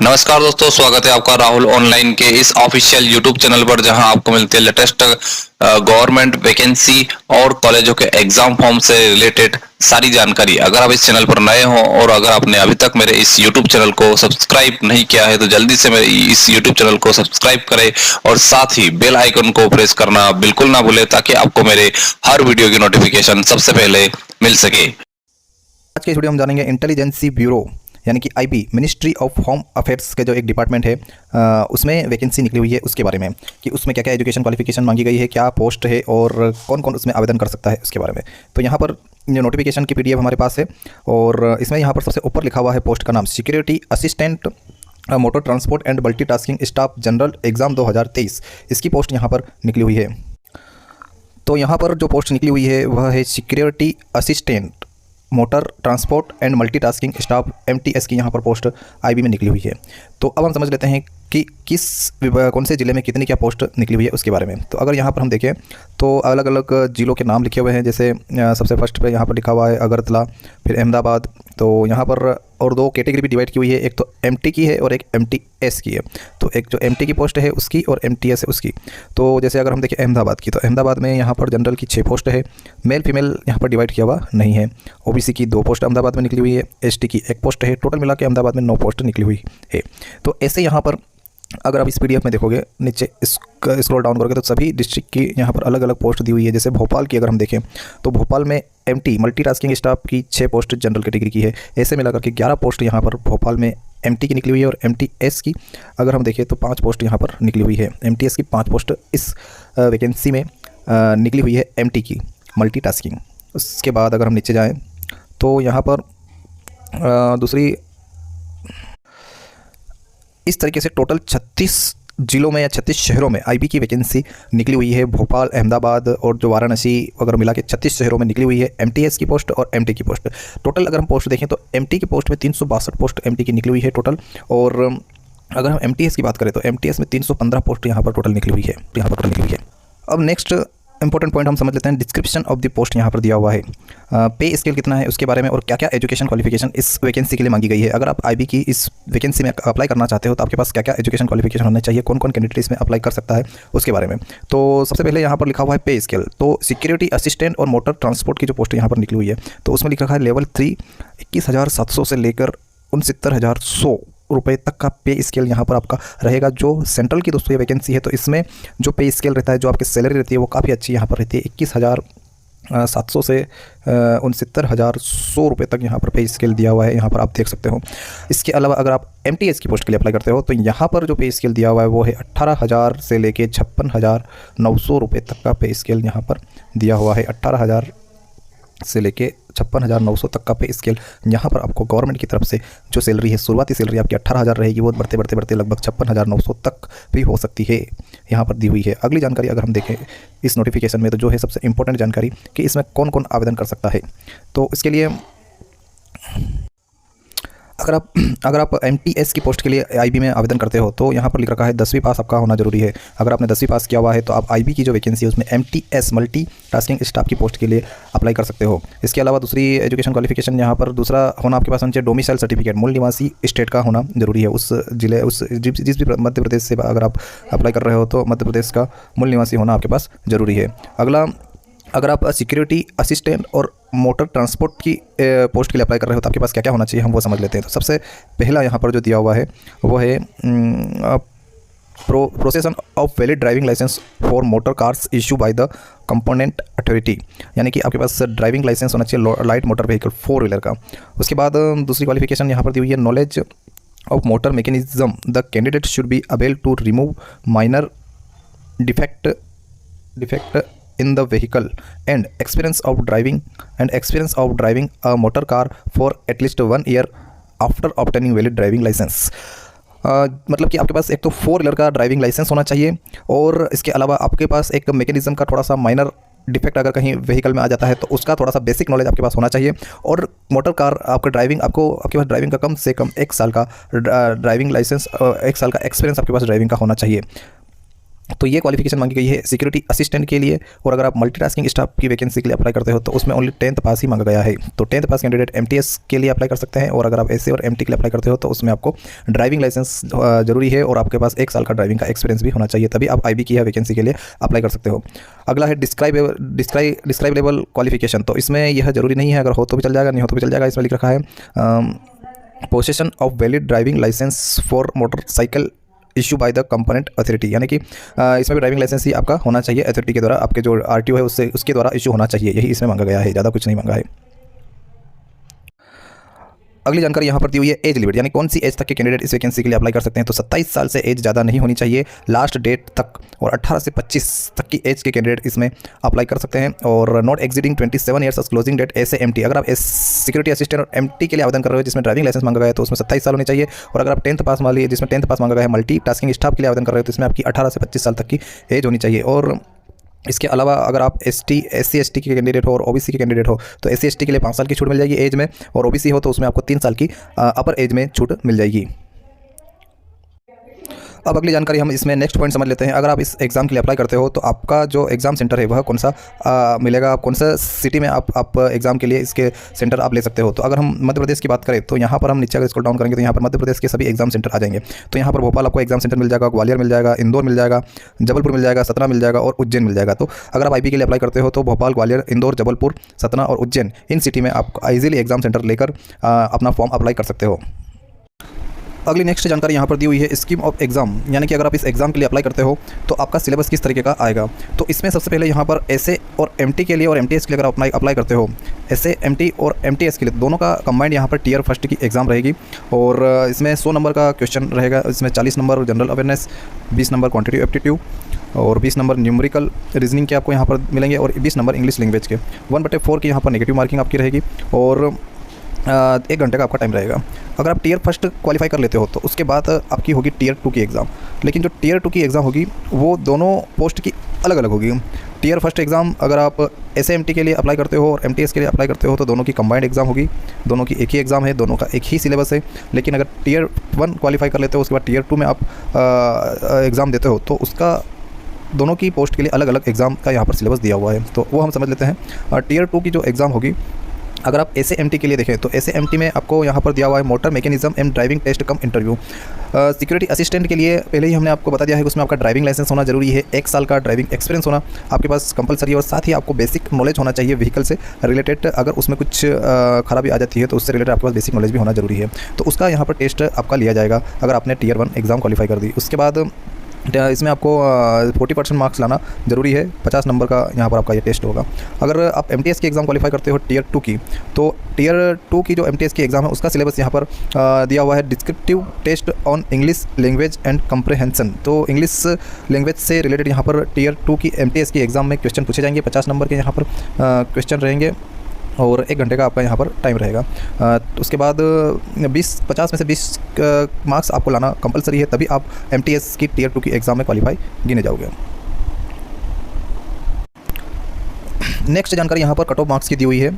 नमस्कार दोस्तों, स्वागत है आपका राहुल ऑनलाइन के इस ऑफिशियल यूट्यूब चैनल पर, जहां आपको मिलती है लेटेस्ट गवर्नमेंट वैकेंसी और कॉलेजों के एग्जाम फॉर्म से रिलेटेड सारी जानकारी। अगर आप इस चैनल पर नए हो और अगर आपने अभी तक मेरे इस यूट्यूब चैनल को सब्सक्राइब नहीं किया है तो जल्दी से मेरे इस यूट्यूब चैनल को सब्सक्राइब करें और साथ ही बेल आइकन को प्रेस करना बिल्कुल ना भूलें, ताकि आपको मेरे हर वीडियो की नोटिफिकेशन सबसे पहले मिल सके। आज के इस वीडियो में जानेंगे इंटेलिजेंसी ब्यूरो यानी कि IB, ministry of home affairs के जो एक डिपार्टमेंट है उसमें वैकेंसी निकली हुई है उसके बारे में, कि उसमें क्या क्या एजुकेशन क्वालिफिकेशन मांगी गई है, क्या पोस्ट है और कौन कौन उसमें आवेदन कर सकता है उसके बारे में। तो यहाँ पर जो नोटिफिकेशन की पीडीएफ हमारे पास है और इसमें यहाँ पर सबसे ऊपर लिखा हुआ है पोस्ट का नाम security assistant motor transport and multitasking staff general exam 2023। इसकी पोस्ट यहाँ पर निकली हुई है। तो यहाँ पर जो पोस्ट निकली हुई है वह है security assistant motor transport and multitasking staff MTS की यहाँ पर पोस्ट आईबी में निकली हुई है। तो अब हम समझ लेते हैं कि कौन से ज़िले में कितनी क्या पोस्ट निकली हुई है उसके बारे में। तो अगर यहाँ पर हम देखें तो अलग अलग ज़िलों के नाम लिखे हुए हैं। जैसे सबसे फर्स्ट पे यहाँ पर लिखा हुआ है अगरतला, फिर अहमदाबाद। तो यहाँ पर और दो कैटेगरी भी डिवाइड की हुई है, एक तो MT की है और एक MTS की है। तो एक जो MT की पोस्ट है उसकी और MTS है उसकी। तो जैसे अगर हम देखें अहमदाबाद की, तो अहमदाबाद में यहाँ पर जनरल की 6 पोस्ट है, मेल फीमेल यहाँ पर डिवाइड किया हुआ नहीं है। OBC की 2 पोस्ट अहमदाबाद में निकली हुई है, ST की 1 पोस्ट है। टोटल मिला के अहमदाबाद में 9 पोस्ट निकली हुई है। तो ऐसे यहाँ पर अगर आप इस PDF में देखोगे नीचे स्क्रॉल डाउन करोगे तो सभी डिस्ट्रिक्ट की यहाँ पर अलग अलग पोस्ट दी हुई है। जैसे भोपाल की अगर हम देखें तो भोपाल में MT मल्टीटास्किंग स्टाफ की 6 पोस्ट जनरल कैटेगरी की है। ऐसे मिलाकर के 11 पोस्ट यहाँ पर भोपाल में MT की निकली हुई है। और MTS की अगर हम देखें तो 5 पोस्ट यहाँ पर निकली हुई है। MTS की 5 पोस्ट इस वैकेंसी में निकली हुई है MT की मल्टीटास्किंग। उसके बाद अगर हम नीचे जाएँ तो यहाँ पर दूसरी इस तरीके से टोटल 36 जिलों में या 36 शहरों में आईबी की वैकेंसी निकली हुई है। भोपाल, अहमदाबाद और जो वाराणसी वगैरह मिला के 36 शहरों में निकली हुई है MTS की पोस्ट और MT की पोस्ट। टोटल अगर हम पोस्ट देखें तो MT की पोस्ट में 362 पोस्ट MT की निकली हुई है टोटल। और अगर हम MTS की बात करें तो MTS में 315 पोस्ट यहाँ पर टोटल निकली हुई है। अब नेक्स्ट इंपॉर्टेंट पॉइंट हम समझ लेते हैं, डिस्क्रिप्शन ऑफ द पोस्ट यहाँ पर दिया हुआ है। पे स्केल कितना है उसके बारे में और क्या क्या एजुकेशन क्वालिफिकेशन इस वैकेंसी के लिए मांगी गई है। अगर आप आईबी की इस वैकेंसी में अप्लाई करना चाहते हो तो आपके पास क्या क्या एजुकेशन क्वालिफिकेशन होना चाहिए, कौन कौन कैंडिडेट इसमें अप्लाई कर सकता है उसके बारे में। तो सबसे पहले यहाँ पर लिखा हुआ है पे स्केल। तो सिक्योरिटी असिस्टेंट और मोटर ट्रांसपोर्ट की जो पोस्ट यहाँ पर निकली हुई है तो उसमें लिखा है लेवल 3 21,700 से लेकर 69,100 रुपये तक का पे स्केल यहाँ पर आपका रहेगा। जो सेंट्रल की दोस्तों ये वैकेंसी है तो इसमें जो पे स्केल रहता है, जो आपकी सैलरी रहती है वो काफ़ी अच्छी यहाँ पर रहती है। 21,700 से 69,100 रुपये तक यहाँ पर पे स्केल दिया हुआ है, यहाँ पर आप देख सकते हो। इसके अलावा अगर आप MTS की पोस्ट के लिए अप्लाई करते हो तो यहाँ पर जो पे स्केल दिया हुआ है वो है 18,000 से लेके 56,900 रुपये तक का पे स्केल यहाँ पर दिया हुआ है। 18,000 से लेके 56,900 तक का पे स्केल यहाँ पर आपको गवर्नमेंट की तरफ से जो सैलरी है, शुरुआती सैलरी आपकी 18,000 रहेगी, वो बढ़ते लगभग 56,900 तक भी हो सकती है, यहाँ पर दी हुई है। अगली जानकारी अगर हम देखें इस नोटिफिकेशन में तो जो है सबसे इंपॉर्टेंट जानकारी कि इसमें कौन कौन आवेदन कर सकता है। तो इसके लिए अगर आप MTS की पोस्ट के लिए आईबी में आवेदन करते हो तो यहाँ पर लिख रखा है 10वीं पास आपका होना जरूरी है। अगर आपने 10वीं पास किया हुआ है तो आप आईबी की जो वैकेंसी है उसमें MTS मल्टी टास्किंग स्टाफ की पोस्ट के लिए अप्लाई कर सकते हो। इसके अलावा दूसरी एजुकेशन क्वालिफिकेशन यहाँ पर दूसरा होना आपके पास होना चाहिए डोमिसाइल सर्टिफिकेट, मूल निवासी स्टेट का होना जरूरी है। उस जिले जिस भी मध्य प्रदेश से अगर आप अप्लाई कर रहे हो तो मध्य प्रदेश का मूल निवासी होना आपके पास ज़रूरी है। अगला, अगर आप सिक्योरिटी असिस्टेंट और मोटर ट्रांसपोर्ट की पोस्ट के लिए अप्लाई कर रहे हो तो आपके पास क्या क्या होना चाहिए हम वो समझ लेते हैं। तो सबसे पहला यहाँ पर जो दिया हुआ है वो है possession of valid driving licence for motor cars issue by the component authority, यानी कि आपके पास ड्राइविंग लाइसेंस होना चाहिए लाइट मोटर व्हीकल 4 व्हीलर का। उसके बाद दूसरी क्वालिफिकेशन यहाँ पर दी हुई है knowledge of motor mechanism, the candidate should be able to remove minor defect in the vehicle and experience of driving a motor car for at least 1 year after obtaining valid driving license। मतलब कि आपके पास एक तो 4 wheeler का driving licence होना चाहिए और इसके अलावा आपके पास एक मैकेनिज्म का थोड़ा सा माइनर डिफेक्ट अगर कहीं व्हीकल में आ जाता है तो उसका थोड़ा सा बेसिक नॉलेज आपके पास होना चाहिए। और मोटर कार आपका ड्राइविंग आपके पास ड्राइविंग का कम से कम 1 साल का ड्राइविंग लाइसेंस 1 साल का एक्सपीरियंस आपके पास ड्राइविंग का होना चाहिए। तो ये क्वालिफिकेशन मांगी गई है सिक्योरिटी असिस्टेंट के लिए। और अगर आप मल्टीटास्किंग स्टाफ की वैकेंसी के लिए अप्लाई करते हो तो उसमें ओनली 10th पास ही मांगा गया है। तो 10th पास कैंडिडेट एमटीएस के लिए अप्लाई कर सकते हैं। और अगर आप एसए और एमटी के लिए अप्लाई करते हो तो उसमें आपको ड्राइविंग लाइसेंस जरूरी है और आपके पास 1 साल का ड्राइविंग का एक्सपीरियंस भी होना चाहिए, तभी आप आईबी की वैकेंसी के लिए अप्लाई कर सकते हो। अगला है डिस्क्राइबेबल क्वालिफिकेशन। तो इसमें यह जरूरी नहीं है, अगर हो तो भी चल जाएगा, नहीं हो तो भी चल जाएगा। इसमें लिख रखा है possession of valid driving licence for motorcycle issue by the component authority, यानी कि इसमें भी ड्राइविंग लाइसेंस ही आपका होना चाहिए, अथॉरिटी के द्वारा, आपके जो आरटीओ है उसके द्वारा इशू होना चाहिए। यही इसमें मांगा गया है, ज़्यादा कुछ नहीं मांगा है। अगली जानकारी यहाँ पर दी हुई है एज लिमिट, यानी कौन सी एज तक के कैंडिडेट इस वैकेंसी के लिए अप्लाई कर सकते हैं। तो 27 साल से एज ज़्यादा नहीं होनी चाहिए लास्ट डेट तक, और 18 से 25 तक की एज के कैंडिडेट इसमें अप्लाई कर सकते हैं। और not exceeding 27 years age closing date S M T. अगर आप सिक्योरिटी असिस्टेंट और एमटी के लिए आवेदन कर रहे हो जिसमें ड्राइविंग लाइसेंस मांगा गया है तो उसमें 27 साल होनी चाहिए। और अगर आप 10th पास वाली जिसमें 10th पास मांगा गया है मल्टी टास्किंग स्टाफ के लिए आवेदन कर रहे हो तो इसमें आपकी 18 से 25 साल तक की एज होनी चाहिए। और इसके अलावा अगर आप SC ST के कैंडिडेट हो और OBC के कैंडिडेट हो तो SC ST के लिए 5 साल की छूट मिल जाएगी एज में, और OBC हो तो उसमें आपको 3 साल की अपर एज में छूट मिल जाएगी। अब अगली जानकारी हम इसमें नेक्स्ट पॉइंट समझ लेते हैं। अगर आप इस एग्ज़ाम के लिए अप्लाई करते हो तो आपका जो एग्ज़ाम सेंटर है वह कौन सा मिलेगा, आप कौन सा सिटी में आप एग्ज़ाम के लिए इसके सेंटर आप ले सकते हो। तो अगर हम मध्य प्रदेश की बात करें तो यहाँ पर हम नीचे अगर स्क्रॉल डाउन करेंगे तो यहाँ पर मध्य प्रदेश के सभी एग्ज़ाम सेंटर आ जाएंगे। तो यहाँ पर भोपाल आपको एग्ज़ाम सेंटर मिल जाएगा, ग्वालियर मिल जाएगा, इंदौर मिल जाएगा, जबलपुर मिल जाएगा, सतना मिल जाएगा और उज्जैन मिल जाएगा। तो अगर आप आईबी के लिए अप्लाई करते हो तो भोपाल, ग्वालियर, इंदौर, जबलपुर, सतना और उज्जैन इन सिटी में आप ईजिली एग्ज़ाम सेंटर लेकर अपना फॉर्म अप्लाई कर सकते हो। अगली नेक्स्ट जानकारी यहाँ पर दी हुई है स्कीम ऑफ एग्ज़ाम, यानी कि अगर आप इस एग्ज़ाम के लिए अप्लाई करते हो तो आपका सिलेबस किस तरीके का आएगा। तो इसमें सबसे पहले यहाँ पर एसए और एमटी के लिए और एमटीएस के लिए अगर आप अप्लाई करते हो, एसए एमटी और एमटीएस के लिए दोनों का कंबाइंड यहाँ पर टियर फर्स्ट की एग्ज़ाम रहेगी। और इसमें 100 नंबर का क्वेश्चन रहेगा। इसमें 40 number general awareness, 20 number quantitative aptitude और 20 नंबर न्यूमेरिकल रीजनिंग के आपको यहाँ पर मिलेंगे और 20 नंबर इंग्लिश लैंग्वेज के। 1/4 की यहाँ पर नेगेटिव मार्किंग आपकी रहेगी और 1 घंटे का आपका टाइम रहेगा। अगर आप टियर फर्स्ट क्वालिफाई कर लेते हो तो उसके बाद आपकी होगी टियर 2 की एग्ज़ाम। लेकिन जो टियर 2 की एग्ज़ाम होगी वो दोनों पोस्ट की अलग अलग होगी। टियर फर्स्ट एग्ज़ाम अगर आप SAMT के लिए अप्लाई करते हो और MTS के लिए अप्लाई करते हो तो दोनों की कंबाइंड एग्ज़ाम होगी, दोनों की एक ही एग्ज़ाम है, दोनों का एक ही सिलेबस है। लेकिन अगर टियर 1 क्वालिफाई कर लेते हो उसके बाद टियर 2 में आप एग्ज़ाम देते हो तो उसका दोनों की पोस्ट के लिए अलग अलग एग्ज़ाम का यहाँ पर सिलेबस दिया हुआ है। तो वो हम समझ लेते हैं। टियर 2 की जो एग्ज़ाम होगी, अगर आप SAMT के लिए देखें तो SAMT में आपको यहाँ पर दिया हुआ है motor mechanism and driving test cum interview. Security assistant के लिए पहले ही हमने आपको बता दिया है कि उसमें आपका ड्राइविंग लाइसेंस होना जरूरी है, 1 साल का ड्राइविंग एक्सपीरियंस होना आपके पास कंपलसरी है और साथ ही आपको बेसिक नॉलेज होना चाहिए व्हीकल से रिलेटेड। अगर उसमें कुछ खराबी आ जाती है तो उससे रिलेटेड आपके पास बेसिक नॉलेज भी होना जरूरी है। तो उसका यहाँ पर टेस्ट आपका लिया जाएगा अगर आपने टियर 1 एग्ज़ाम क्वालिफाई कर दी। उसके बाद इसमें आपको 40% मार्क्स लाना जरूरी है, 50 नंबर का यहाँ पर आपका ये टेस्ट होगा। अगर आप MTS की एग्ज़ाम क्वालिफाई करते हो टियर 2 की, तो टियर 2 की जो MTS की एग्ज़ाम है उसका सिलेबस यहाँ पर दिया हुआ है descriptive test on English language and comprehension. तो इंग्लिश लैंग्वेज से रिलेटेड यहाँ पर टियर 2 की MTS की एग्ज़ाम में क्वेश्चन पूछे जाएंगे, 50 नंबर के यहाँ पर क्वेश्चन रहेंगे और 1 घंटे का आपका यहाँ पर टाइम रहेगा। उसके बाद 50 में से 20 मार्क्स आपको लाना कंपलसरी है, तभी आप MTS की टियर 2 की एग्ज़ाम में क्वालिफाई गिने जाओगे। नेक्स्ट जानकारी यहाँ पर कट ऑफ मार्क्स की दी हुई है।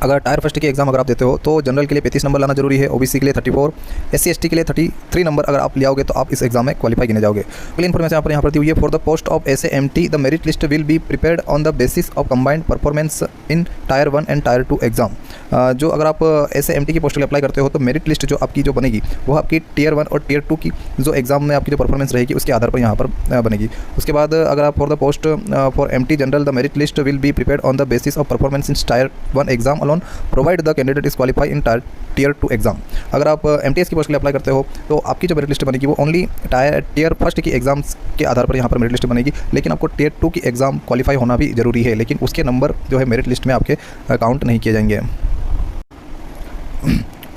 अगर टायर फर्स्ट की एग्ज़ाम अगर आप देते हो तो जनरल के लिए 35 नंबर लाना जरूरी है, OBC के लिए 34, SC ST के लिए 33 नंबर अगर आप ले आओगे तो आप इस एग्जाम में क्वालिफाई गिने जाओगे। अगली इन्फॉर्मेशन यहाँ पर दी हुई है। For the post of SAMT the merit list will be prepared on the basis of combined performance in tier 1 and tyre 2 exam. जो अगर आप SAMT की पोस्ट के लिए अप्लाई करते हो तो मेरिट लिस्ट जो आपकी जो बनेगी वो आपकी टियर 1 और टियर 2 की जो एग्जाम में आपकी जो परफॉर्मेंस रहेगी उसके आधार पर यहाँ पर बनेगी। उसके बाद अगर आप for the post for MT general the merit list will be prepared on the basis of performance in tier 1 exam alone provide the candidate is qualify in tier 2 exam. अगर आप MTS की पोस्ट के लिए apply करते हो तो आपकी जो मेरिट लिस्ट बनेगी वो ओनली टियर फर्स्ट की एग्जाम्स के आधार पर यहाँ पर मेरिट लिस्ट बनेगी, लेकिन आपको टियर 2 की एग्ज़ाम क्वालिफाई होना भी जरूरी है, लेकिन उसके नंबर जो है मेरिट लिस्ट में आपके काउंट नहीं किए जाएंगे।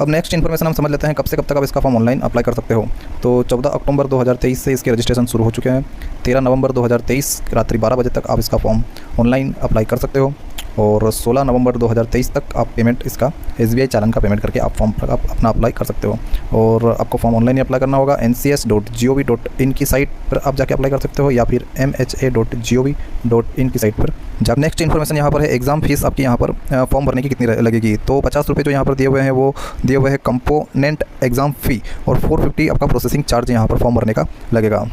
अब नेक्स्ट इन्फॉर्मेशन हम समझ लेते हैं कब से कब तक आप इसका फॉर्म ऑनलाइन अप्लाई कर सकते हो। तो 14 अक्टूबर 2023 से इसके रजिस्ट्रेशन शुरू हो चुके हैं। 13 नवंबर 2023 रात्रि 12 बजे तक आप इसका फॉर्म ऑनलाइन अप्लाई कर सकते हो और 16 नवंबर 2023 तक आप पेमेंट इसका SBI चालान का पेमेंट करके आप फॉर्म आप अपना अप्लाई कर सकते हो। और आपको फॉर्म ऑनलाइन ही अप्लाई करना होगा। ncs.gov.in की साइट पर आप जाके अप्लाई कर सकते हो या फिर mha.gov.in की साइट पर जब नेक्स्ट इन्फॉर्मेशन यहाँ पर है एग्ज़ाम फीस आपकी यहाँ पर फॉर्म भरने की कितनी लगेगी। तो 50 रुपये जो यहाँ पर दिए हुए हैं वो दिए हुए हैं कंपोनेंट एग्ज़ाम फ़ी और 450 आपका प्रोसेसिंग चार्ज यहाँ पर फॉर्म भरने का लगेगा।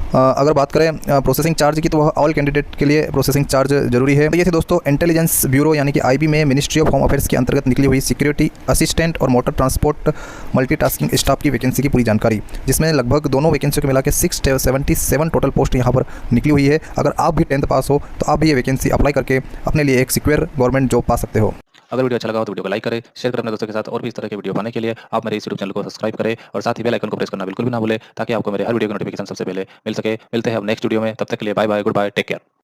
अगर बात करें प्रोसेसिंग चार्ज की, तो वह ऑल कैंडिडेट के लिए प्रोसेसिंग चार्ज जरूरी है। तो ये थी दोस्तों इंटेलिजेंस ब्यूरो यानी कि आईबी में मिनिस्ट्री ऑफ होम अफेयर्स के अंतर्गत निकली हुई सिक्योरिटी असिस्टेंट और मोटर ट्रांसपोर्ट मल्टीटास्किंग स्टाफ की वैकेंसी की पूरी जानकारी, जिसमें लगभग दोनों वैकेंसियों को मिला के 677 टोटल पोस्ट यहाँ पर निकली हुई है। अगर आप भी 10th पास हो तो आप भी ये वैकेंसी अप्लाई करके अपने लिए एक सिक्योर गवर्नमेंट जॉब पा सकते हो। अगर वीडियो अच्छा लगा हो तो वीडियो को लाइक करें, शेयर करें अपने दोस्तों के साथ, और भी इस तरह के वीडियो पाने के लिए आप मेरे इस यूट्यूब चैनल को सब्सक्राइब करें और साथ ही बेल आइकन को प्रेस करना बिल्कुल भी ना भूलें, ताकि आपको मेरे हर वीडियो की नोटिफिकेशन सबसे पहले मिल सके। मिलते हैं अब नेक्स्ट वीडियो में, तब तक के लिए bye bye, good bye, take care.